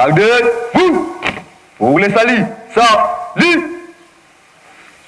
Salut, vous, pour les salis, salut,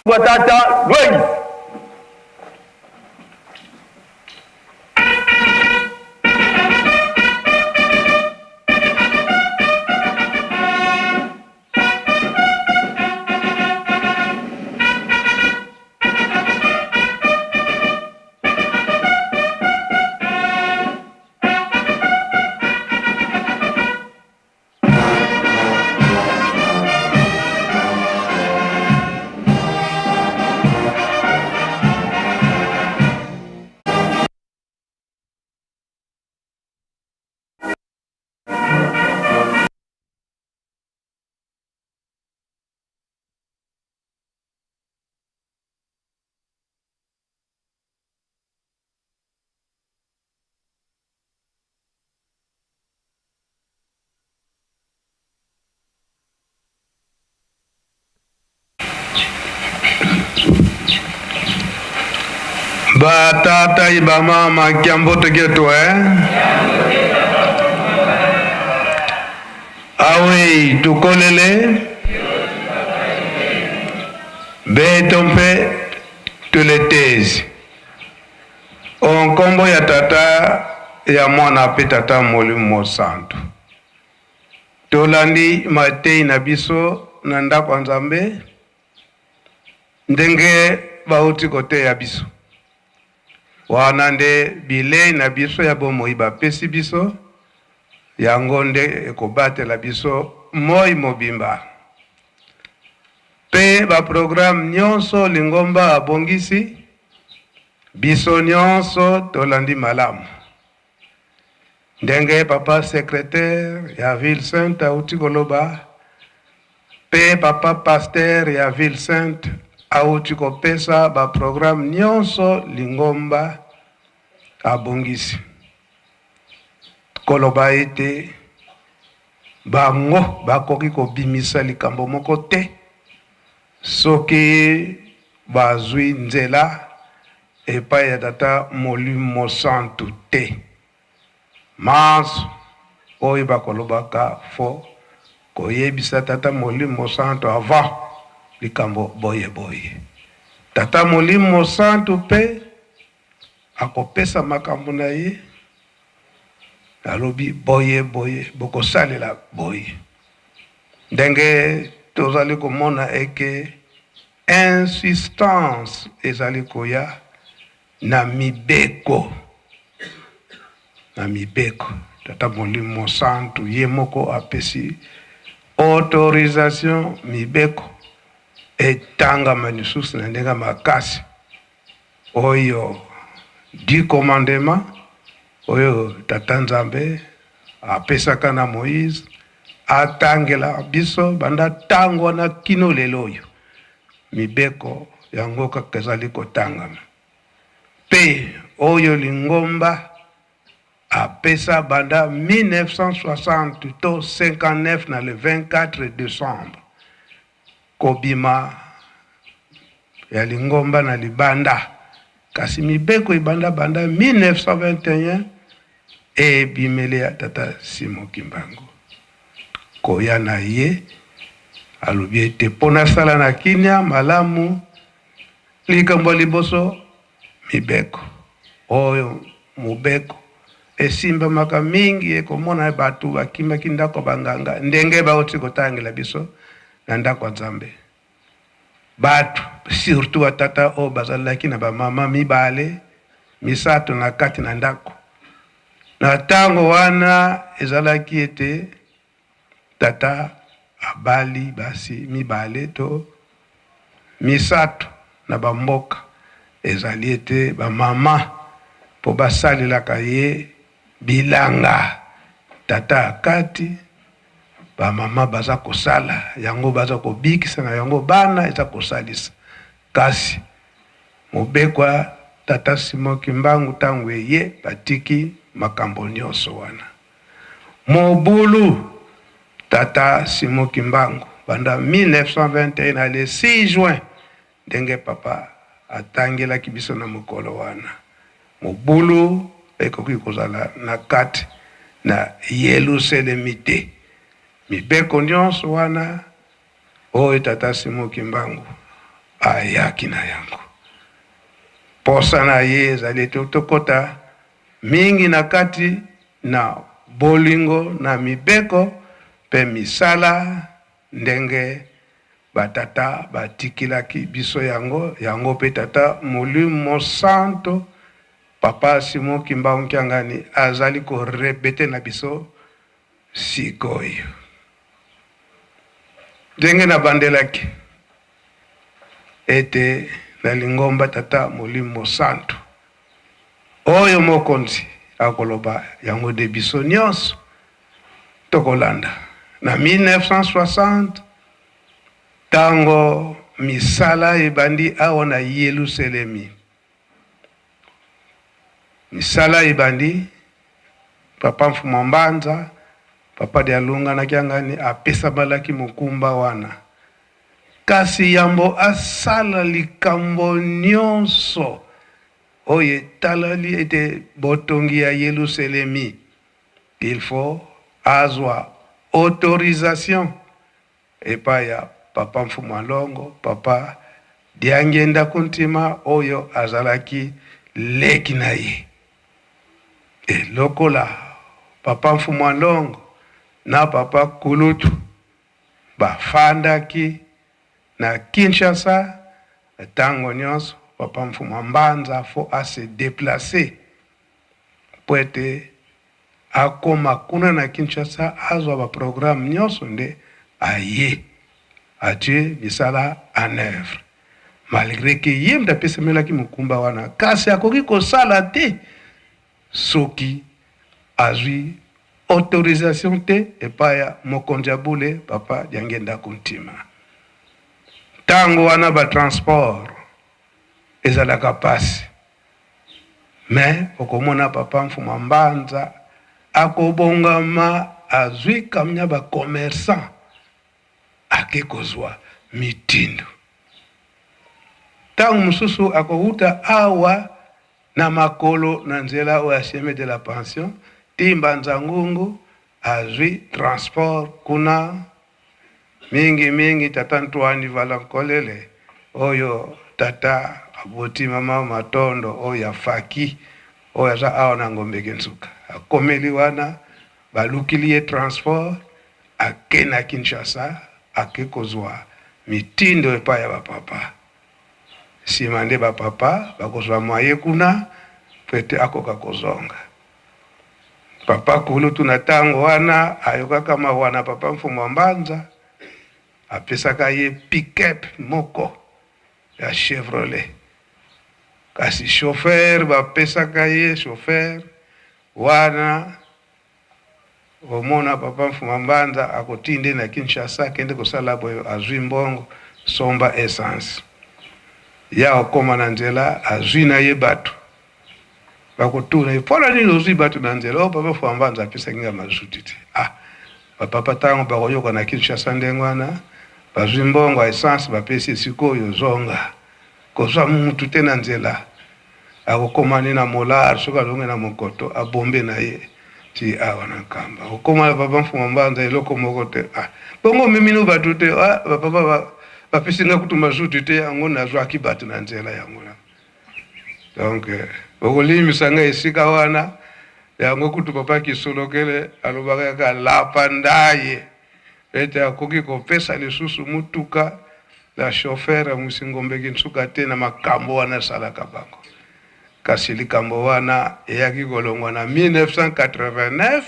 Watata, Louis. Ba tata iba mama kiambo tegeto awe tukolele betompe tuletezi onkombo ya tata ya mwana pe tata Molimo Santu tolandi matei na biso na ndako Nzambe ndenge bauti kote ya biso wana nde bilei na biso ya bomoi bapesi biso yango nde ekobatela biso moi mobimba pe baprogramme nyonso Lingomba abongisi biso nyonso tolandi malamu ndenge papa secrétaire ya Ville Sainte auti koloba pe papa pasteur ya Ville Sainte auti kopesa baprogramme nyonso Lingomba abongisi koloba ete bango bakoki kobimisa likambo moko te soki bazwi nzela epai ya tata Molimo Santu te maso oyo bakolobaka fo koyebisa tata Molimo Santu avant likambo boye boye tata Molimo Santu pe akopesa makambo na ye alobi boye boye bokosalela boye ndenge tozali komona eke insistance ezali koya na mibeko tata Molimo Santu ye moko apesi autorisation mibeko etangama lisusu na ndenge makasi oyo di commandement oyo tata Nzambe apesaka na Moïse atangela biso banda tango na kino lelo oyo mibeko yango kaka ezali kotangama pe oyo Lingomba apesa banda 1960 to 59 na le 24 décembre kobima ya Lingomba na libanda kasi mibeko ibanda banda 1921 ebimele ya tata Simon Kimbangu koya na ye alobi ete pona sala na kinya malamu likambo liboso mibeko oyo mubeko esimba maka mingi ekomona batu bakimaki ndako banganga ndenge bauti kotangela biso na ndako Nzambe batu surtout batata o bazalaki na bamama mibale misato na kati na ndako na tango wana ezalaki ete tata abali basi mibale to misato na bamboka ezali ete bamama po basalelaka ye bilanga tata akati bamama baza kosala yango baza kobikisa na yango bana eza kosalisa kasi mobekwa tata Simon Kimbangu tango ye batiki makambo nyonso wana mobulu tata Simon Kimbangu banda 1921 na le 6 juin ndenge papa atangelaki biso na mokolo wana mobulu ekoki kozala na kati na Yelusalemi te mibeko nyonso wana oyo tata Simoki Mbangu ayaki na yango. Posa na ye ezali tokota mingi na kati na bolingo na mibeko pe misala ndenge batata batikilaki biso yango pe tata Molimo Santo papa Simoki Mbangu Kiangani azali ko rebete na biso sikoyo. Ndenge na bandelaki ete na lingomba tata Molimo Santo oyo mokonzi akoloba yango de biso nyonso tokolanda na 1960 tango misala ebandi awa na Yerusalemi. Misala ebandi papa Mfuma Mbanza papa Dialunga na Kiangani apesa balaki mokumba wana. Kasi yambo asala likambo nyonso oye talali ete botongi ya Yerusalemi. Il faut azwa autorisation epai ya papa Mfuma Longo, papa Diangenda Kuntima oyo azalaki leki na ye. Lokola papa Mfuma Longo na papa Kulutu bafandaki na Kinshasa tango nyonso papa Mfuma Mbanza fo ase déplacer po ete akoma kuna na Kinshasa azwa ba programme nyonso nde aye atie misala en œuvre. Malgré que ye mdapesemelaki mokumba wana kasi akoki kosala te soki azwi autorisation te epai ya mokonzi ya bule papa Diangenda Kuntima. Tango wana ba transport ezalaka pasi mais okomona papa Mfuma Mbanza akobongama azwi kamnya ba commerçant akekozwa mitindo. Tango mususu akohuta awa na makolo na nzela oya Chemin de la Pension Timba Nzangungu azwi transport kuna mingi tata Ntwani Valankolele oyo tata aboti mama Matondo oyo afaki oyo za awa na Ngombe Gensuka akomeli wana balukili transport akena Kinshasa akekozwa mitindo epai ya bapapa. Simande bapapa bakozwa mwaye kuna pete akoka kozonga. Papa Kulutu na tango wana ayokaka mawana papa Mfuma Mbanza apesaka ye pick-up moko ya Chevrolet. Kasi chauffeur bapesaka ye chauffeur wana omona papa Mfuma Mbanza akotinde na Kinshasa kende kosala boyo azwi mbongo somba essence. Ya okoma na nzela azwi na ye batu bakotuna ipola nini ozwi batu na nzela papa Mfuma Mbanza apesa nginga mazuti te. Papa tango bakoyoka na Kinshasa ndengwana bazwi mbongo essence bapesi sikoyo zonga kozwa mutu te na nzela akokoma ni na molar soka longe na mokoto abombe na ye ti awa na kamba okoma papa Mfuma Mbanza eloko moko te. Bongo mimino batu te papa bapesi nga kutu mazuti te yango nazwa kibatu na nzela yango. Donc okolimisa nga esika wana yango kutu papa Kisolokele alobaka ka lapandaye ete akoki kopesa lisusu mutuka la chauffeur Musingombe Kinsuka te na makambo wana salaka bango. Kasi likambo wana eyaki kolongwa na 1989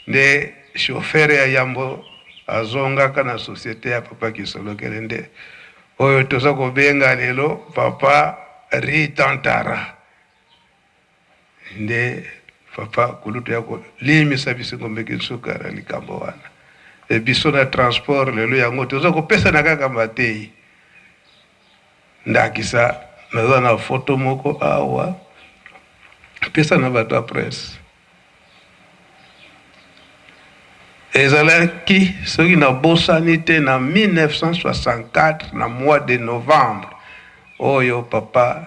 nde chauffeur ya yambo azongaka na société ya papa Kisolokele nde oyo toza kobenga lelo papa Ritantara nde papa Kulutu yako limisa Musingombe Kinsuka na likambo wana. Biso na transport lelo yango toza kopesa na kaka matei ndakisa naza na foto moko awa pesa na bato presse ezalaki soki na bosani te na 1964 na mois de novembre oyo papa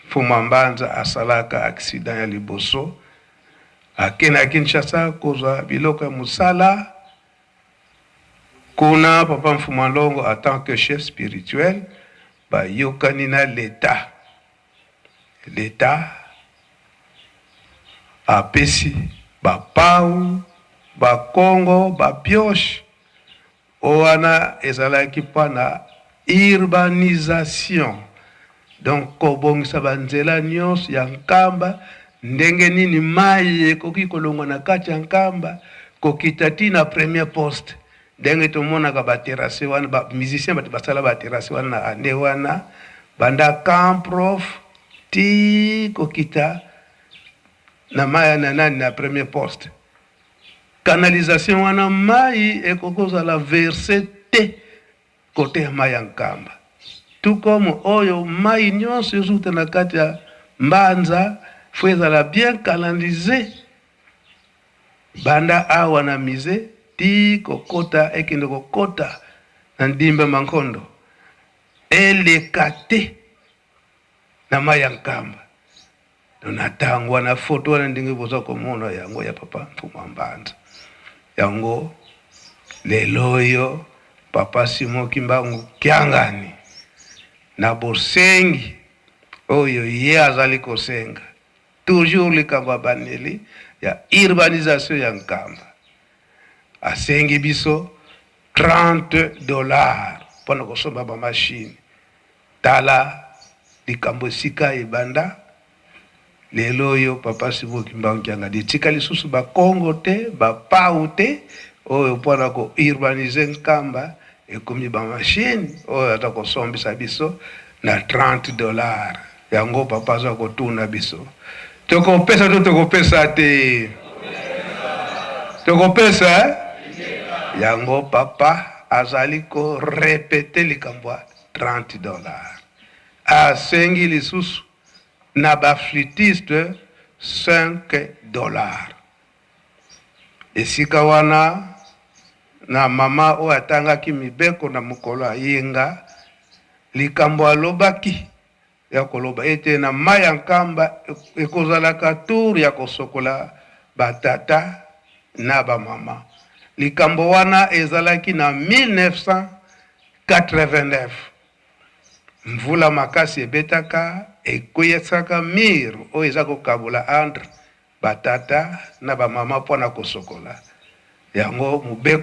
Mfuma Mbanza asalaka accident ya liboso akena Kinshasa kozwa biloko ya musala. Kuna papa Mfumalongo en tant que chef spirituel ba yokani na l'État. L'État apesi ba pau, ba Congo, ba pioche oana ezalaki pana urbanisation. Donc kobongisa banzela nyonso ya Nkamba ndenge nini mai ekoki kolongwa na kati ya Nkamba kokita ti na premier poste. Ndenge tomonaka baterase wana ba musicien bato basala baterase wana na ande wana banda camp prof ti kokita na mai na nani na premier poste. Canalisation wana mai ekokozala verse te kote ya mai ya Nkamba. Tout comme oyo mai nyonso ezuta na kati ya Mbanza faut ezala bien canalisé banda awa na mise ti kokota ekende kokota na Ndimba Mankondo eleka te na mai ya Nkamba. Donatangwa na foto wana ndenge boza komona yango ya papa Mfuma Mbanza. Yango leloyo papa Simon Kimbangu Kiangani na bosengi oyo ye azali kosenga toujours likambo baneli ya urbanisation ya Nkamba. Asengi biso $30 pona kosomba ba machine. Tala likambo sika ebanda lelo yo papa Simon Kimbangu Kiangani tika lisusu ba Congo te ba pau te oyo pona ko urbaniser Nkamba ekomi ba machine oyo atakosombisa biso na $30. Yango papa za kotuna biso. Tokopesa to tokopesa te. Tokopesa yango papa azali ko répéter likambo $30. Asengi lisusu na ba flûtiste $5. Esika wana na mama o atangaki mibeko na mukolo ayenga likambo alobaki ya koloba ete na mai ya Nkamba ekozalaka tour ya kosokola batata na ba mama. Likambo wana ezalaki na 1989. Mvula makasi ebetaka ekoyesaka mir o ezako kabula entre batata na ba mama pona kosokola. Yango mubeko